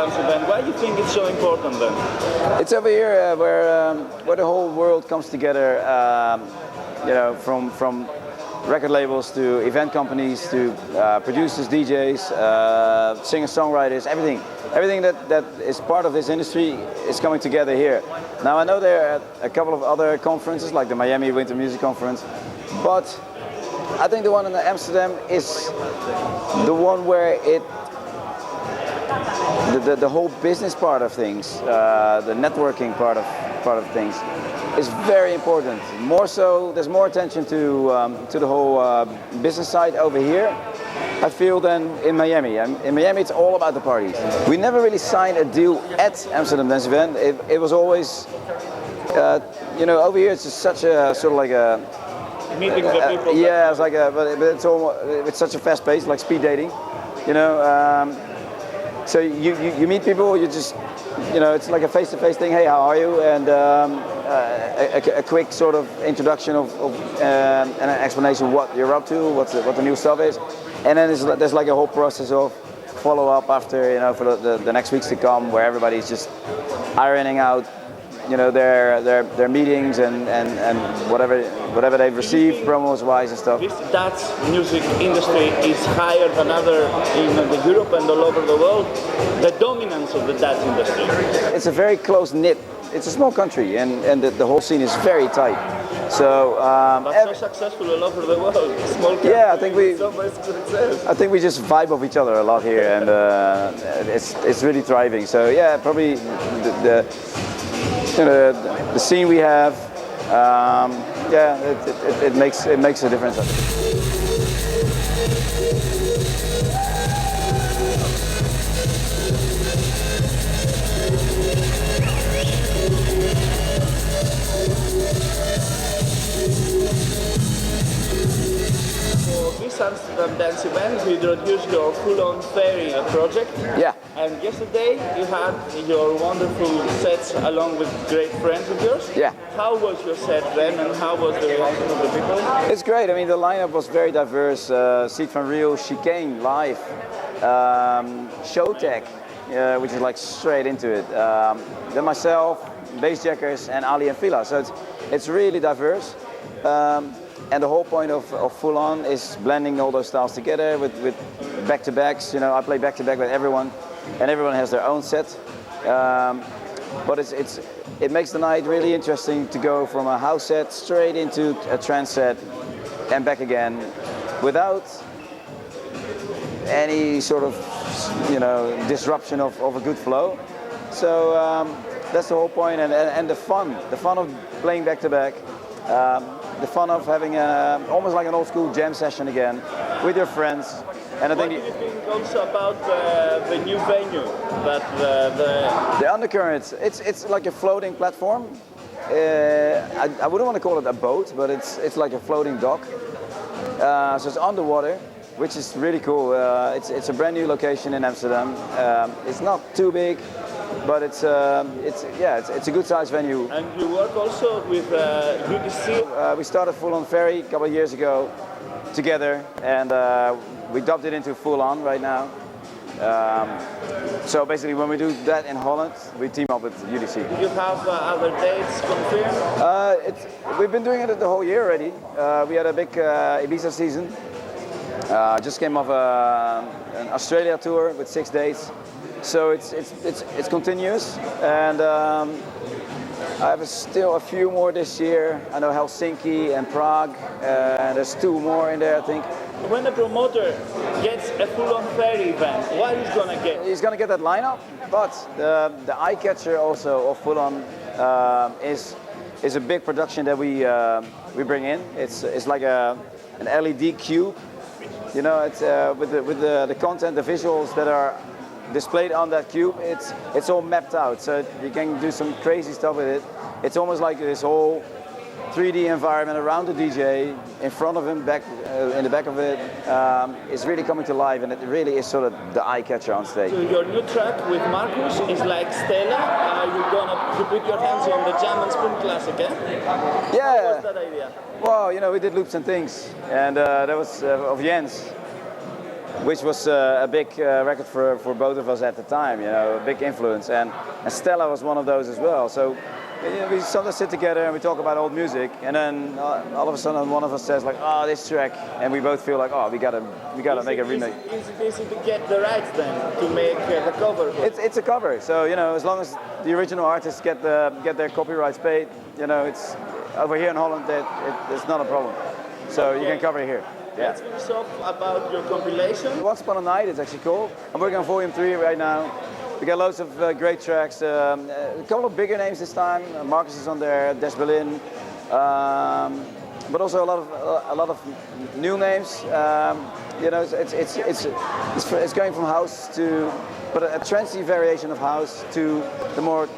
Dance Event. Why do you think it's so important then? It's over here where the whole world comes together. From record labels to event companies to producers, DJs, singer-songwriters, everything that is part of this industry is coming together here. Now I know there are a couple of other conferences like the Miami Winter Music Conference, but I think the one in Amsterdam is the one where the whole business part of things, the networking part of things, is very important. More so, there's more attention to the whole business side over here, I feel, than in Miami. In Miami, it's all about the parties. We never really signed a deal at Amsterdam Dance Event. It was always, over here it's just such a sort of like a meeting the people. Yeah, it's like but it's such a fast pace, like speed dating, So you meet people, you just, it's like a face-to-face thing. Hey, how are you? And a quick sort of introduction of and an explanation what you're up to, what the new stuff is, and then there's like a whole process of follow-up after, for the next weeks to come, where everybody's just ironing out, their meetings and whatever they've received promos-wise and stuff. This Dutch music industry is higher than other in Europe and all over the world. The dominance of the Dutch industry. It's a very close-knit. It's a small country, and the whole scene is very tight. So, but so successful all over the world. Small country. Yeah, I think we just vibe off each other a lot here, and it's really thriving. So yeah, probably the scene we have, it makes a difference. Amsterdam Dance Event, we introduced your full-on Ferry project. Yeah. And yesterday you had your wonderful sets along with great friends of yours. Yeah. How was your set then, and how was the reaction of the people? It's great. I mean, the lineup was very diverse. Sied van Riel, Chicane live, Showtek, which is like straight into it. Then myself, Bassjackers, and Aly and Fila. So it's really diverse. And the whole point of Full On is blending all those styles together with back-to-backs. I play back-to-back with everyone, and everyone has their own set. But it makes the night really interesting to go from a house set straight into a trance set and back again, without any sort of disruption of a good flow. So that's the whole point, and the fun of playing back-to-back. The fun of having almost like an old school jam session again with your friends. And I think what do you think also about the new venue? The Undercurrent. It's like a floating platform. I wouldn't want to call it a boat, but it's like a floating dock. So it's underwater, which is really cool. It's a brand new location in Amsterdam. It's not too big, but it's a good sized venue. And you work also with UDC? We started Full On Ferry a couple of years ago together, and we dubbed it into Full On right now. So basically, when we do that in Holland, we team up with UDC. Do you have other dates confirmed? We've been doing it the whole year already. We had a big Ibiza season. Just came off an Australia tour with 6 days. So it's continuous, and I have still a few more this year. I know Helsinki and Prague, and there's 2 more in there, I think. When a promoter gets a full-on Ferry event, what he's gonna get? He's gonna get that lineup, but the eye catcher also of Full On is a big production that we bring in. It's like an LED cube, It's with the content, the visuals that are displayed on that cube, it's all mapped out, so you can do some crazy stuff with it. It's almost like this whole 3D environment around the DJ, in front of him, in the back of it. It's really coming to life, and it really is sort of the eye catcher on stage. So your new track with Markus is like Stella. You put your hands on the Jam and Spoon classic, eh? Yeah. What was that idea? Well, we did Loops and Things, and that was of Jens. which was a big record for both of us at the time, you know, a big influence. And Stella was one of those as well. So we sometimes sit together and we talk about old music, and then all of a sudden one of us says like, oh, this track, and we both feel like, oh, we gotta make a remake. Is it easy to get the rights then to make the cover? It's a cover, so you know, as long as the original artists get their copyrights paid, you know, it's over here in Holland it's not a problem. So you can cover it here. Yeah. Let's finish off about your compilation. Once Upon a Night is actually cool. I'm working on Volume 3 right now. We got loads of great tracks. A couple of bigger names this time. Markus is on there, Des Berlin, but also a lot of new names. You know, it's going from house to, but a trancey variation of house to the more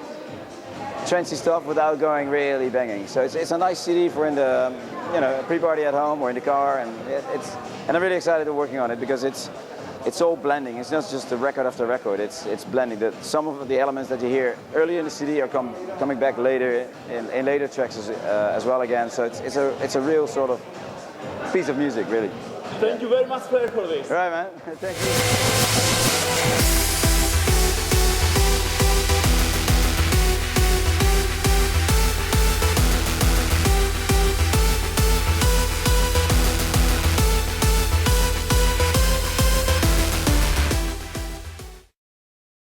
trancey stuff without going really banging. So it's a nice CD for in the, you know, pre-party at home or in the car, and and I'm really excited to working on it because it's all blending. It's not just a record after record. It's blending. That some of the elements that you hear early in the CD are coming back later in later tracks as well again. So it's a real sort of piece of music, really. Thank you very much for this. All right, man. Thank you.